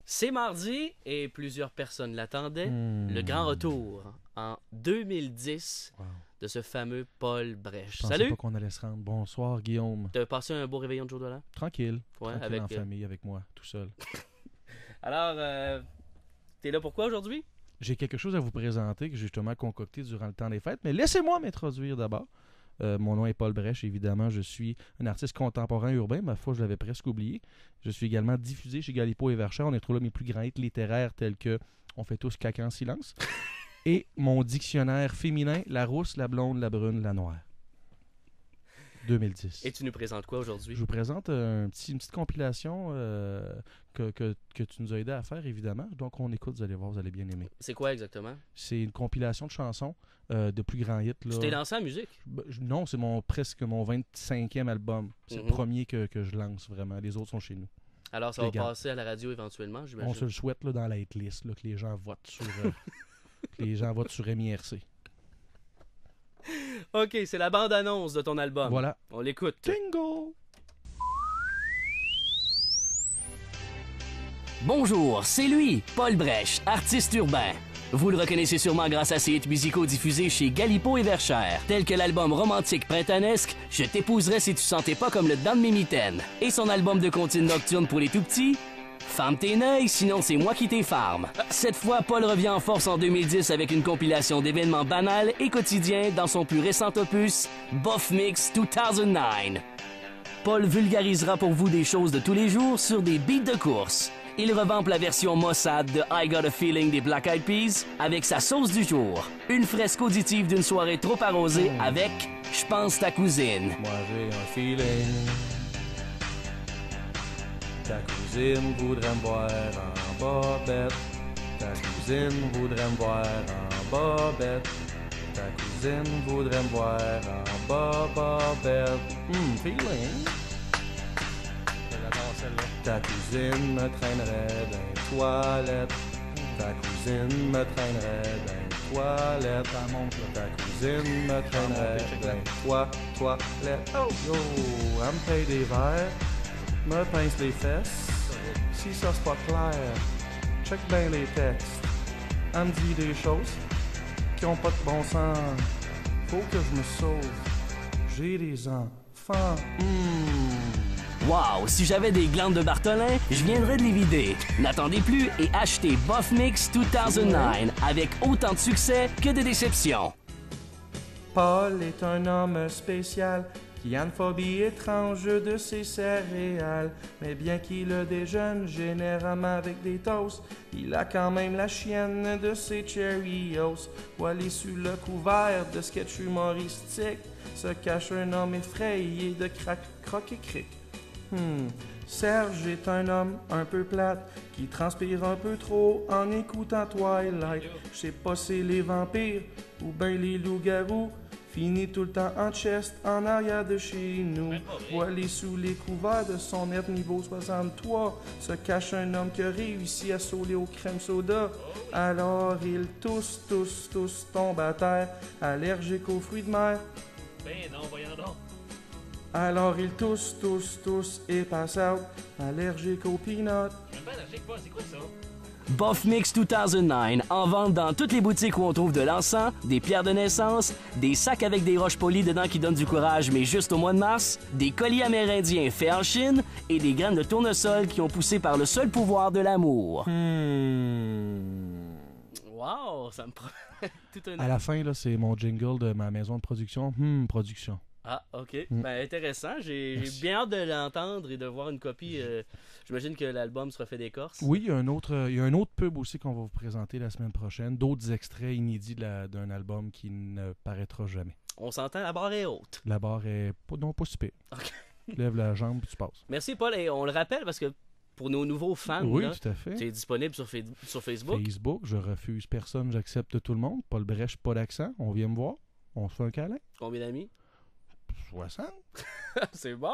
C'est mardi et plusieurs personnes l'attendaient. Le grand retour en 2010 de ce fameux Paul Brèche. Je pensais Salut! pas qu'on allait se rendre. Bonsoir, Guillaume. T'as passé un beau réveillon de jour de l'an? Tranquille. Ouais, Tranquille avec en famille, avec moi, tout seul. Alors, t'es là pourquoi aujourd'hui? J'ai quelque chose à vous présenter que j'ai justement concocté durant le temps des fêtes, mais laissez-moi m'introduire d'abord. Mon nom est Paul Brèche, évidemment. Je suis un artiste contemporain urbain. Ma foi, je l'avais presque oublié. Je suis également diffusé chez Galipo et Verchères. On y retrouve là mes plus grands hits littéraires tels que On fait tous caca en silence et mon dictionnaire féminin, la rousse, la blonde, la brune, la noire. 2010. Et tu nous présentes quoi aujourd'hui? Je vous présente une petite compilation que tu nous as aidé à faire, évidemment. Donc, on écoute, vous allez voir, vous allez bien aimer. C'est quoi exactement? C'est une compilation de chansons de plus grands hits. Là. Tu t'es lancé en musique? Non, c'est presque mon 25e album. C'est le premier que je lance, vraiment. Les autres sont chez nous. Alors, ça va passer à la radio éventuellement, j'imagine? On se le souhaite là, dans la hitlist, là, que les gens votent sur, que les gens votent sur MIRC. Ok, c'est la bande-annonce de ton album. Voilà. On l'écoute. Jingle! Bonjour, c'est lui, Paul Brèche, artiste urbain. Vous le reconnaissez sûrement grâce à ses hits musicaux diffusés chez Galipo et Verchères, tels que l'album romantique printaniesque « Je t'épouserais si tu sentais pas comme le dent de mes mitaines » et son album de comptines nocturnes pour les tout-petits « Ferme tes œils, sinon c'est moi qui t'effarme ». Cette fois, Paul revient en force en 2010 avec une compilation d'événements banals et quotidiens dans son plus récent opus « Bof Mix 2009 ». Paul vulgarisera pour vous des choses de tous les jours sur des beats de course. Il revampe la version Mossad de I Got a Feeling des Black Eyed Peas avec sa sauce du jour. Une fresque auditive d'une soirée trop arrosée avec J'pense ta cousine. Moi j'ai un feeling. Ta cousine voudrait me voir en bobette. Ta cousine voudrait me voir en bobette. Ta cousine voudrait me voir en bobette. Feeling. J'adore celle-là. Ta cousine me traînerait dans les toilettes. Ta cousine me traînerait dans les toilettes. Ta cousine me traînerait dans les toilettes. Oh yo, elle me paye des verres, me pince les fesses. Si ça c'est pas clair, check bien les textes. Elle me dit des choses qui ont pas de bon sens. Faut que je me sauve. J'ai des enfants. Wow, si j'avais des glandes de Bartholin, je viendrais de les vider. N'attendez plus et achetez Bof Mix 2009 avec autant de succès que de déception. Paul est un homme spécial qui a une phobie étrange de ses céréales. Mais bien qu'il le déjeune généralement avec des toasts, il a quand même la chienne de ses Cheerios. Voilé sous le couvert de sketch humoristique, se cache un homme effrayé de croc et cric. Serge est un homme un peu plate qui transpire un peu trop en écoutant Twilight. Je sais pas c'est les vampires ou ben les loups-garous. Finit tout le temps en chest en arrière de chez nous. Voilé sous les couverts de son net niveau 63, se cache un homme qui a réussi à sauler au crème soda. Alors il tous tombe à terre, allergique aux fruits de mer. Ben non, voyons donc. Alors il tous et passe out, allergique aux peanuts. Je suis pas allergique, pas, c'est quoi ça? Bof Mix 2009, en vente dans toutes les boutiques où on trouve de l'encens, des pierres de naissance, des sacs avec des roches polies dedans qui donnent du courage mais juste au mois de mars, des colliers amérindiens faits en Chine et des graines de tournesol qui ont poussé par le seul pouvoir de l'amour. Wow, ça me prend tout un... À la fin, là, c'est mon jingle de ma maison de production. Production. Ah, ok. Ben, intéressant. J'ai bien hâte de l'entendre et de voir une copie. J'imagine que l'album sera fait d'écorce. Oui, il y a un autre pub aussi qu'on va vous présenter la semaine prochaine. D'autres extraits inédits d'un album qui ne paraîtra jamais. On s'entend, la barre est haute. La barre est pas si pire. Ok. Lève la jambe puis tu passes. Merci, Paul. Et on le rappelle parce que pour nos nouveaux fans, Oui, là, tout à fait. tu es disponible sur Facebook. Facebook, je refuse personne, j'accepte tout le monde. Paul Brèche, pas d'accent. On vient me voir. On se fait un câlin. Combien d'amis? 60. C'est bon!